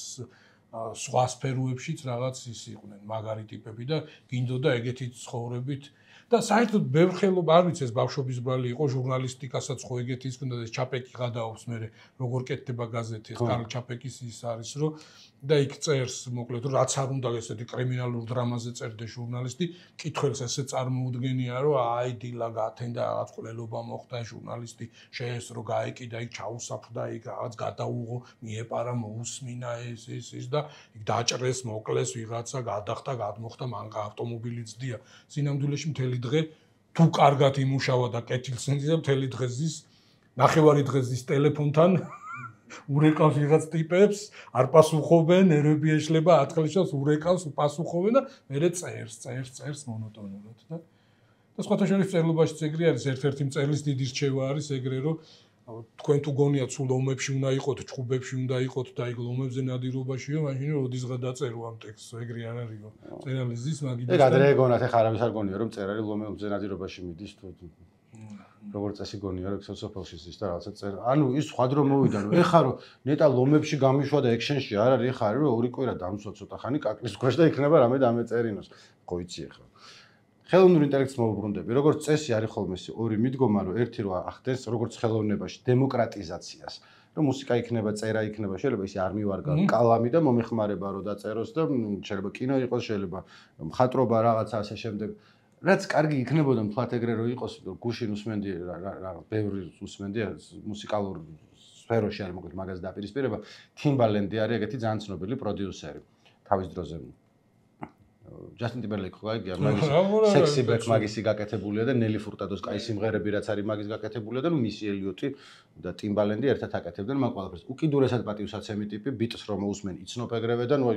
სხვა სფეროებშიც რაღაც ის იყვნენ მაგარი ტიპები და გინდოდა ეგეთი ცხოვრებით და საერთოდ ბევრ ხელობა არ ვიცი ეს ბავშვობის ბრალი იყო ჟურნალისტიკასაც ხო ეგეთი ის ქონდა ეს ჩაპეკი გადაობს მე როგორ კეთდება გაზეთი ეს კარლ ჩაპეკის ის არის რომ და იქ წერს მოკლედ რომ რაც არ უნდა ესეთი კრიმინალურ დრამაზე წერდეს ჟურნალისტი კითხველს ესე წარმოუდგენია რომ აი დილა გათენდა რაღაც ყლელობა მოხდა ჟურნალისტი შეესრო გაეკიდა იქ ჩაუსაფრდა იქ რაღაც გადაუღო მიეპარა მოусმინა ეს და იქ დაჭრეს მოკლეს ვიღაცა გადახტა გადმოხდა მანქა ავტომობილი ძდია სინამდვილეში მთელი დღე თუ კარგად იმუშავა და კეთილსინძი და მთელი დღე ზის ნახევარი დღე ზის ტელეფონთან ურეკავს ვიღაც ტიპებს არ პასუხობენ ნერვები ეშლება ატყლიშავს ურეკავს უპასუხობენ და მერე წერს მონოტონურად და სხვათა შორის წერლობაშიც ეგრე არის ერთ-ერთი მწერლის დიდი რჩევა არის ეგრე რომ თქვენ თუ გონიათ სულ ომებში უნდა იყოთ ჭუბებში უნდა იყოთ და იქ ლომებზე ნადირობაშიო მაშინ როდისღა დაწერო ამ ტექსტს ეგრე არ არისო წერალი ზის მაგიდას ეგ ადრე გონათ ეხლა არავის არ გონია რომ წერალი ლომებზე ნადირობაში მიდის თუ როგორც წესი გონია რომ სოციოფოლში ის და რაღაცა წერ ანუ ის სხვა დრო მოვიდა რომ ეხლა რომ ნეტა ლომებში გამიშვა და ექშენში არ არის ეხლა არის რომ ორი კვირა დამცვა ცოტა ხანი კაკლის ქვეშ და იქნება რამე დამეწერინოს ხო იცი ეხლა ხელოვნურ ინტელექტს მოვუბრუნდები როგორც წესი არის ხოლმე ორი მიდგომა რომ ერთი რო ახდენს როგორც ხელოვნებაში დემოკრატიზაციას რომ მუსიკა იქნება წერა იქნება შეიძლება ისე არ მივარგა კალამი და მომეხმარება რომ დაწეროს და შეიძლება კინო იყოს შეიძლება მხატვრობა რაღაცა ასე შემდეგ რაც კარგი იქნებოდა მთლად ეგრე რო იყოს გუშინ უსმენდი ბევრი უსმენდი მუსიკალურ სფეროში არის მოკლედ მაგას დაპირისპირება თიმბალენდი არის ეგეთი ძალიან ცნობილი პროდიუსერი თავის დროზე ჯასტინ ტიმბერლეიკი ხო აიგია მაგის სექსი ბექ მაგისი გაკეთებულია და ნელი ფურტადოს კაი სიმღერები რაც არის მაგის გაკეთებულია და მისი ელიოტი და ტიმბალენდი ერთად აკეთებდნენ მაგ ყველაფერს უკიდურესად პატივსაცემი ტიპი ბიტს რომ უსმენ იცნობ ეგრევე და ნუ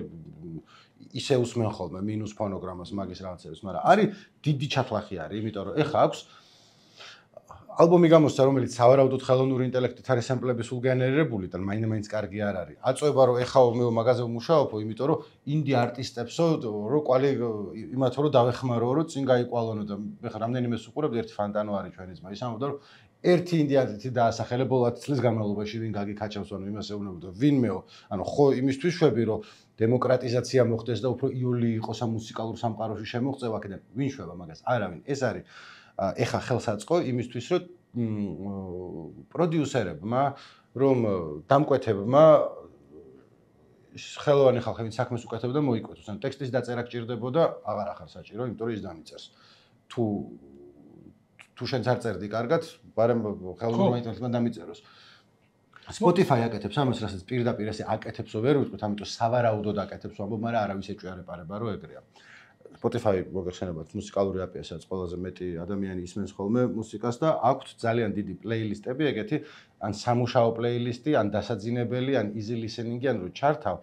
ისე უსმენ ხოლმე მინუს ფონოგრამას მაგის რაღაცებს მაგრამ არის დიდი ჩათვლახი არის იმიტომ რომ ეხა აქვს ალბომი გამოსცა რომელიც სავარაუდოდ ხელოვნური ინტელექტით არის სემპლები სულ გენერირებული და მაინც კარგი არ არის აწובה რომ ეხა მე მაგაზე ვმუშაობ იმიტომ რომ ინდი არტისტებსო რომ ყვალი იმათო რომ დავეხმარო რომ წინ გაიყვალონო და ეხა რამდენიმე სუყურებ ერთი ფანტანო არის ჩვენი ძმა ის ამბობდა რომ ერთი ინდი არტისტი დაასახელე ბოლო 10 წლის განმავლობაში ვინ გაგიქაჩავს ანუ იმას ეუბნებოდა ვინმეო ანუ ხო იმისთვის შვები რომ დემოკრატიზაცია მოხდეს და უფრო იოლი იყოს ამ მუსიკალურ სამყაროში შემოღწევა აქედან ვინ შვება მაგას არავინ ეს არის ეხა ხელსაწყო იმისთვის რომ პროდიუსერებმა რომ დამკვეთებმა ხელოვანი ხალხი ვინ საქმეს უკეთებდა მოიკვეთოს ან ტექსტის დაწერა გჭირდებოდა აღარ ახარ საჭირო იმიტომ რომ ის დამიწერს თუ შენც არ წერდი კარგად ბარემ ხელოვნურმა ინტელექტმა დამიწეროს Spotify აკეთებს ამას რასაც პირდაპირ ესე აკეთებსო ვერ ვიტყვით ამიტომ სავარაუდოდ აკეთებსო ამბობ მაგრამ არავის ეჭვიარეპარება რომ ეგრეა Spotify მოგეხსენებათ მუსიკალური აპიასაც ყველაზე მეტი ადამიანი ისმენს ხოლმე მუსიკას და აქვთ ძალიან დიდი პლეილისტები ეგეთი ან სამუშაო პლეილისტი ან დასაძინებელი ან easy listening ან რო ჩართავ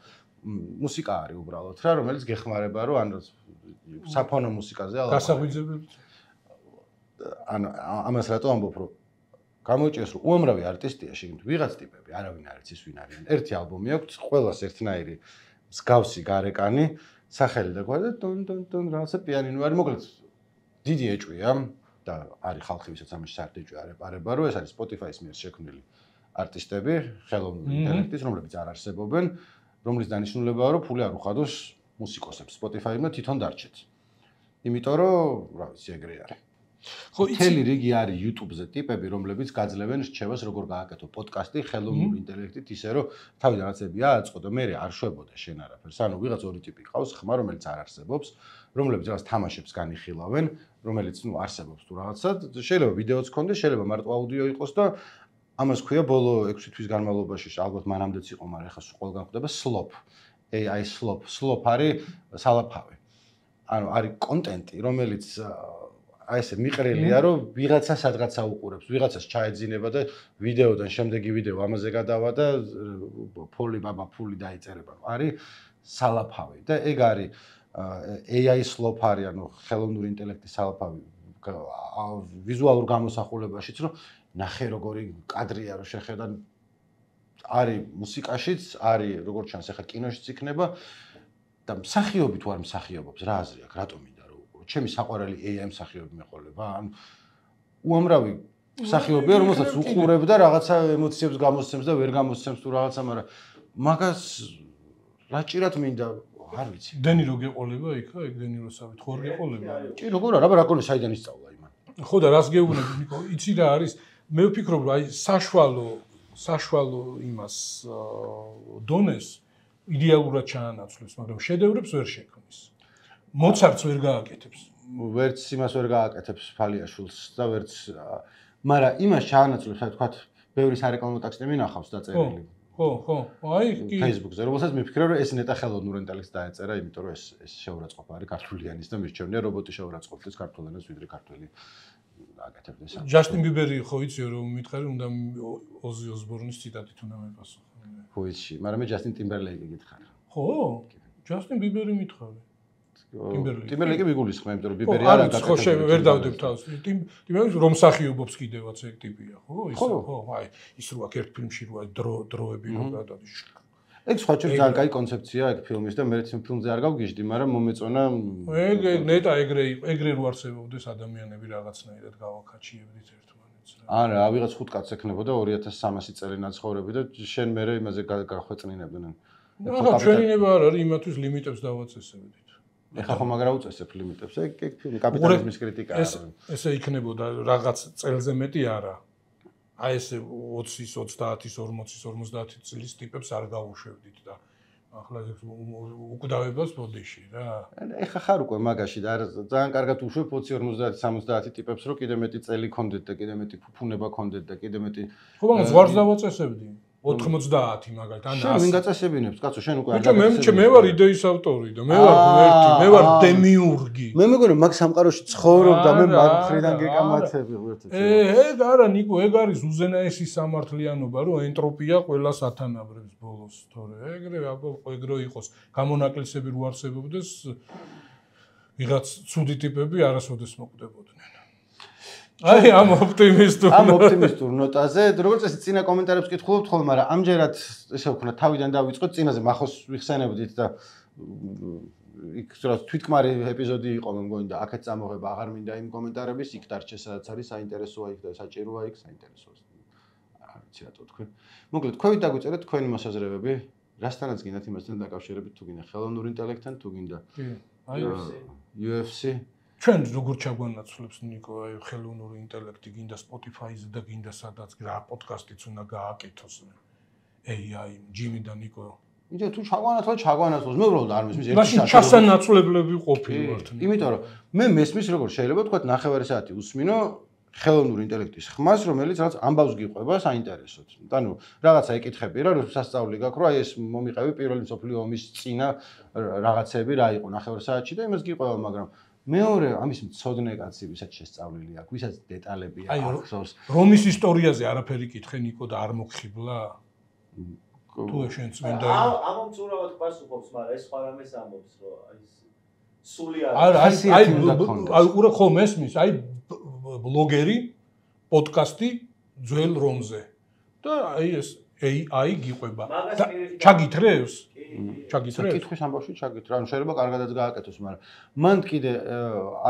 მუსიკა არის უბრალოდ რა რომელიც გეხმარება რომ ან საფონო მუსიკაზე ალ გასაღვიძებელი ანუ ამას რატო ამბობ რომ გამოიჭრეს რომ უამრავი არტისტია შეგნით ვიღაც ტიპები არავინ არ იცის ვინ არიან ერთი ალბომი აქვს ყველას ერთნაირი მსგავსი გარეკანი სახელი და გვადა ტონ რაღაცა პიანინო არის მოკლედ დიდი ეჭვია და არის ხალხი ვისაც ამაში საერთოდ ეჭვი არ ეპარება რომ ეს არის Spotify-ის მიერ შექმნილი არტისტები ხელოვნური ინტელექტის რომლებიც არ არსებობენ რომლის დანიშნულებაა რომ ფული არ უხადოს მუსიკოსებს Spotify-მა თვითონ დარჩეთ იმიტომ რომ რა ვიცი ეგრე არის ხო იცი რიგი არის YouTube-ზე ტიპები რომლებიც გაძლევენ რჩევას როგორ გააკეთო პოდკასტი ხელოვნური ინტელექტით ისე რომ თავიდან რაღაცები ააწყო და მე არ შვებოდა შენ არაფერს ანუ ვიღაც ორი ტიპი ყავს ხმა რომელიც არ არსებობს რომლებიც რაღაც თამაშებს განიხილავენ რომელიც ნუ არსებობს თუ რაღაცა შეიძლება ვიდეოც ქონდეს შეიძლება მარტო აუდიო იყოს და ამას ქვია ბოლო 6 თვის განმავლობაში ალბათ მანამდეც იყო მაგრამ ეხლა ყველგან ხდება slop AI slop არის სალაფავე ანუ არის კონტენტი რომელიც აი ესე მიყრელია რომ ვიღაცა სადღაცა უყურებს, ვიღაცას ჩაეძინება და ვიდეოდან შემდეგი ვიდეო ამაზე გადავა და ფული ბაბა ფული დაიწერება. არის სალაფავი და ეგ არის AI slop არის, ანუ ხელოვნური ინტელექტის სალაფავი ვიზუალურ გამოსახულებაშიც, რომ ნახე როგორი კადრია რომ შეხედან არის მუსიკაშიც, არის როგორც ჩანს ახლა კინოშიც იქნება და მსახიობი თუ არ მსახიობობს, რა აზრი აქვს, რატომ მინდა რომ ჩემი საყვარელი AI მსახიობი მეყოლება? ანუ უამრავი მსახიობია, რომელსაც უყურებ და რაღაცა ემოციებს გამოსცემს და ვერ გამოსცემს თუ რაღაცა, მაგრამ მაგას რა ჭირად მინდა, არ ვიცი. დენირო გეყოლება იქა, ეგ დენიროსავით ხო არ გეყოლება? კი, როგორ არა, რა კონი საიდან ისწავლა იმან. ხო და რას გეუბნები, ნიკო, იცი რა არის? მე ვფიქრობ, რომ აი საშუალო იმას დონეს იდეალურად ჩაანაცვლებს, მაგრამ შედევრებს ვერ შექმნის. მოცარტს ვერ გააკეთებს. ვერც იმას ვერ გააკეთებს ფალიაშვილს და ვერც მაგრამ იმას ჩაანაცვლებს, აი თქვა, ბევრი სარეკლამო ტექსტი მინახავს დაწერილი. ხო, აი კი Facebook-ზე, რომელსაც მიფიქრე, რომ ეს ნეტა ხელოვნურ ინტელექტს დაეწერა, იმიტომ რომ ეს შეურაცხყოფა არის ქართულიანის და მირჩევნია რობოტი შეურაცხყოფდეს ქართულ ენას, ვიდრე ქართველი აკეთებდეს. ჯასტინ ბიბერი ხო იცი რომ მითხარი, უნდა ოზი ოსბორნის ციტატით უნდა მეპასუხო. ხო იცი, მაგრამ მე ჯასტინ ტიმბერლეიკი გითხარ. ხო? ჯასტინ ბიბერი მითხარი. ტიმბერლეიკი მიგულისხმე, იმიტომ რომ ბიბერი არ აკეთებს. ხო, ვერ დავდებ თავს. ტიმბერლეიკი რომ მსახიობობს კიდევაც ეგ ტიპია, ხო? ისე ხო, აი ის რო აქ ერთ ფილმში რო აი დროები რო გადადის. ეგ სხვა ჩვენ ძალიან კაი კონცეფცია ეგ ფილმის და მე თვითონ ფილმზე არ გავგიჟდი, მაგრამ მომეწონა ეგ ნეტა ეგრე რო არსებობდეს ადამიანები რაღაცნაირად გავაკაჩიებდით ერთმანეთს რა. არა, ავიღაც 5 კაცს ექნებოდა 2300 წელი ნაცხოვრები და შენ მერე იმაზე გახვეწნინებდნენ. ახლა ჩვენინება არ არის, იმათვის ლიმიტებს დავაწესებდით. ეხლა ხომ აგრა უწესებ ლიმიტებს. ეგ ფილმი კაპიტალიზმის კრიტიკაა. ესე იქნებოდა რაღაც წელზე მეტი არა. აი ესე 20-ის, 30-ის, 40-ის, 50 წლის ტიპებს არ გავუშვებდით და ახლა უკვდავებას ბოდიში რა. ეხლა ხარ უკვე მაგაში და ძალიან კარგად უშვებ 20, 50, 70 ტიპებს, რომ კიდე მეტი წელი ქონდეთ და კიდე მეტი ფუფუნება ქონდეთ და კიდე მეტი ხო, მაგრამ ზღვარს დავაწესებდი. 90 მაგალითად ან 100. შენ ვინ გაწესებინებს, კაცო, შენ უკვე არ გაწესებინებს. მე ვარ იდეის ავტორი და მე ვარ ღმერთი, მე ვარ დემიურგი. მე მეგონა მაგ სამყაროში ცხოვრობ და მე მაგ მხრიდან გეკამათები ღმერთო. ეგ არა, ნიკო, ეგ არის უზენაესი სამართლიანობა, რომ ენტროპია ყველას ათანაბრებს ბოლოს, თორე ეგრე იყოს. გამონაკლისები რო არსებობდეს, ვიღაც ცუდი ტიპები არასოდეს მოკვდებოდნენ. აი ამ ოპტიმისტურ ნოტაზე, როგორც წესი წინა კომენტარებს კითხულობთ ხოლმე, მაგრამ ამჯერად ესე ვქნა, თავიდან დავიწყოთ, წინაზე მახოს ვიხსენებდით და იქ რა თვითკმარი ეპიზოდი იყო, მე მგონი და აქეთ წამოღება აღარ მინდა იმ კომენტარების, იქ დარჩეს სადაც არის საინტერესოა იქ და საჭიროა იქ საინტერესოა. არ ვიცი რატო თქვენ. მოკლედ, თქვენით დაგვიწერეთ თქვენი მოსაზრებები, რასთანაც გინდათ იმასთან დაკავშირებით, თუ გინდა ხელოვნურ ინტელექტთან, თუ გინდა UFC. ჩვენ როგორ ჩაგვანაცვლებს ნიკო აი ხელოვნური ინტელექტი გინდა Spotify-ზე და გინდა სადაც რა პოდკასტიც უნდა გააკეთოს AI ჯიმი და ნიკო იდეა თუ ჩაგვანაცვლოს მე უბრალოდ არ მესმის ერთი ჩასანაცვლებლები ყოფილვართ იმიტომ რომ მე მესმის როგორ შეიძლება თქვა 9 საათი უსმინო ხელოვნური ინტელექტის ხმას რომელიც რაც ამბავს გიყვება საინტერესოდ ანუ რაღაცა ეკითხები რა რომ სასწაული გაქვს რომ აი ეს მომიყევი პირველი მსოფლიო ომის წინა რაღაცები რა იყო 9 საათში და იმას გიყვება მაგრამ მეორე ამის მცოდნე კაცი ვისაც შესწავლილი აქვს, ვისაც დეტალები აქვს. რომის ისტორიაზე არაფერი კითხე ნიკო და არ მოგხიბლა? თუ შენ წმინდა ამომ წურავად პასუხობს, მაგრამ ეს სხვა რამეს ამბობს, რომ აი სული არის. აი უბრალოდ ხო მესმის, აი ბლოგერი, პოდკასტი ძველ რომზე. და აი ეს AI გიყვება. ჩაგითრევს? კითხვის ამბავში ჩაგითრა, ანუ შეიძლება კარგადაც გააკეთოს, მაგრამ მან კიდე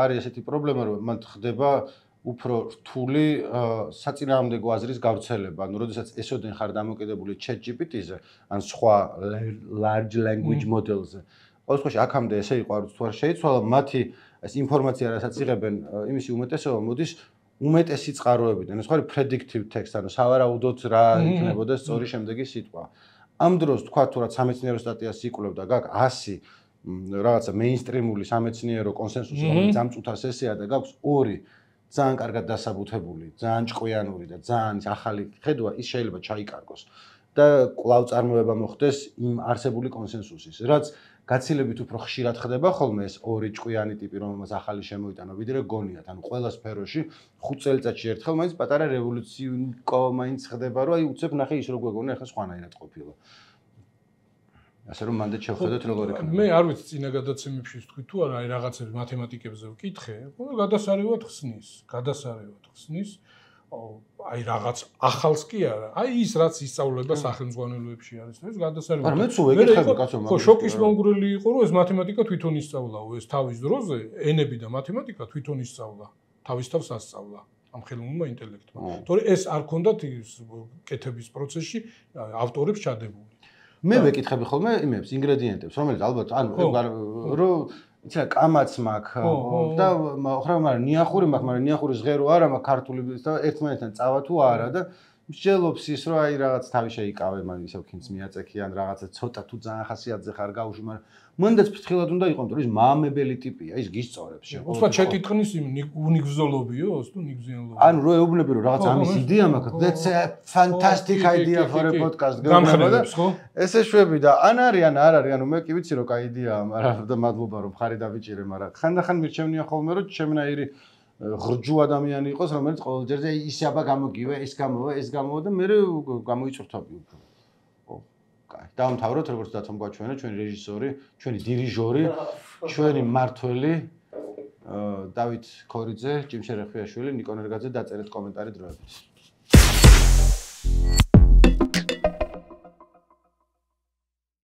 არის ესეთი პრობლემა, რომ მან ხდება უფრო რთული საწინააღმდეგო აზრის გავრცელება. ანუ როდესაც ესოდენ ხარ დამოკიდებული ChatGPT-ზე, ან სხვა large language model-ზე. ყოველ შემთხვევაში აქამდე ესე იყო, არც თუ არ შეიცვალა, მათი ეს ინფორმაცია, რასაც იღებენ, იმისი უმეტესობა მოდის უმეტესი წყაროებიდან. ეს ხო არის predictive text, ანუ სავარაუდოდ რა იქნებოდა სწორი შემდეგი სიტყვა. ამ დროს თქვა თუ რა სამეცნიერო სტატიას იკვლევ და გაქვს 100 რაღაცა მეინსტრიმული სამეცნიერო კონსენსუსი, რომელიც ამწუთა სესია და გაქვს 2 ძალიან კარგად დასაბუთებული, ძალიან ჭკვიანური და ძალიან ახალი ხედვა, ის შეიძლება ჩაიკარგოს და კვლავ წარმოება მოხდეს იმ არსებული კონსენსუსის, რაც გაცილებით უფრო ხშირად ხდება ხოლმე ეს 2 ჭკვიანი ტიპი, რომელმაც ახალი შემოიტანა, ვიდრე გონიათ. ანუ ყველა სფეროში 5 წელიწადში ერთხელ მაინც პატარა რევოლუცია მაინც ხდება, რომ აი უცებ ნახე ის რო გვეგონა, ახლა სხვანაირად ყოფილა. ასე რომ მანდ შევხედოთ როგორ იქნება. მე არ ვიცი წინა გადაცემებში ვთქვი თუ არა, აი რაღაცები მათემატიკებზე ვკითხე, გადასარევად ხსნის, აი რაღაც ახალს კი არა. აი ის რაც ისწავლება სახელმძღვანელოებში არის, ეს გადასარევი. არა, მეც ვეკითხები კაცო, ხო, შოკის მომგვრელი იყო, რომ ეს მათემატიკა თვითონ ისწავლაო, ეს თავის დროზე ენები და მათემატიკა თვითონ ისწავლა, თავის თავს ასწავლა ამ ხელოვნურმა ინტელექტმა. თორე ეს არ ქონდათ კეთების პროცესში ავტორებს ჩადებული. მე ვეკითხები ხოლმე იმებს, ინგრედიენტებს, რომელიც ალბათ რომ იცი რა კამაც მაქვს და მაგრამ ნიახური მაქვს, მაგრამ ნიახურის ღერო არა მაქვს ქართული და ერთმანეთთან წავა თუ არა და მსჯელობს ის რომ აი რაღაც თავი შეიკავე, მან ისევ ქინც მიაწექი ან რაღაცა ცოტა თუ ძალიან ხასიათზე ხარ გავუში, მაგრამ მანდაც ფრთხილად უნდა იყოს, რომ ის მამებელი ტიპია, ის გისწორებს შენ. უბრალოდ შეკითხნის უნიგზნობიო, თუ ნიგზიანობიო. ანუ რო ეუბნები რომ რაღაც ამის იდეა მაქვს, that's a fantastic idea for a podcast. გამხნევებს ხო? ესე შვები და ან არის ან არ არის, ანუ მე კი ვიცი რომ კაი იდეაა, მაგრამ და მადლობა რომ ხარი დავიჭირე, მაგრამ ხანდახან მირჩევნია ხოლმე რომ ჩემნაირი ღრჯუ ადამიანი იყოს, რომელიც ყოველ ჯერზე ის აბა გამოგივე, ეს გამოვა, ეს გამოვა და მე გამოიწურთობი უფრო. კაი, დავამთავროთ, როგორც დათომ გვაჩვენა, ჩვენი რეჟისორი, ჩვენი დირიჟორი, ჩვენი მმართველი დავით ქორიძე, ჭიმშე რეხფიაშვილი, ნიკო ნერგაძე დაწერეთ კომენტარი დროებით.